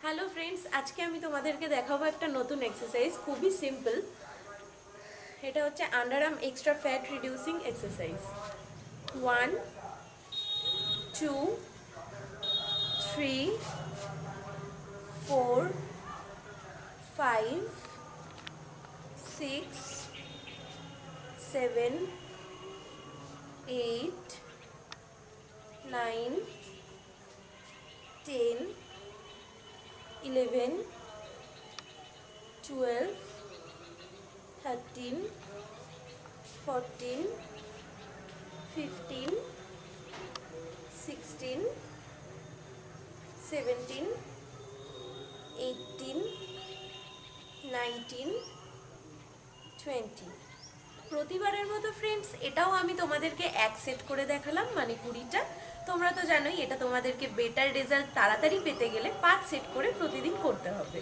Hello friends, আজকে আমি তোমাদেরকে দেখাবো একটা নতুন এক্সারসাইজ, খুবই সিম্পল। এটা হচ্ছে underarm extra fat reducing exercise. 1 2 3 4 5 6 7 8 9 10 11 12 13 14 15 16 17 18 19 20। প্রতিবারের মতো ফ্রেন্ডস, এটাও আমি তোমাদেরকে এক সেট করে দেখালাম, মানে 20টা। তোমরা তো জানোই এটা তোমাদেরকে বেটার রেজাল্ট তাড়াতাড়ি পেতে গেলে 5 সেট করে প্রতিদিন করতে হবে।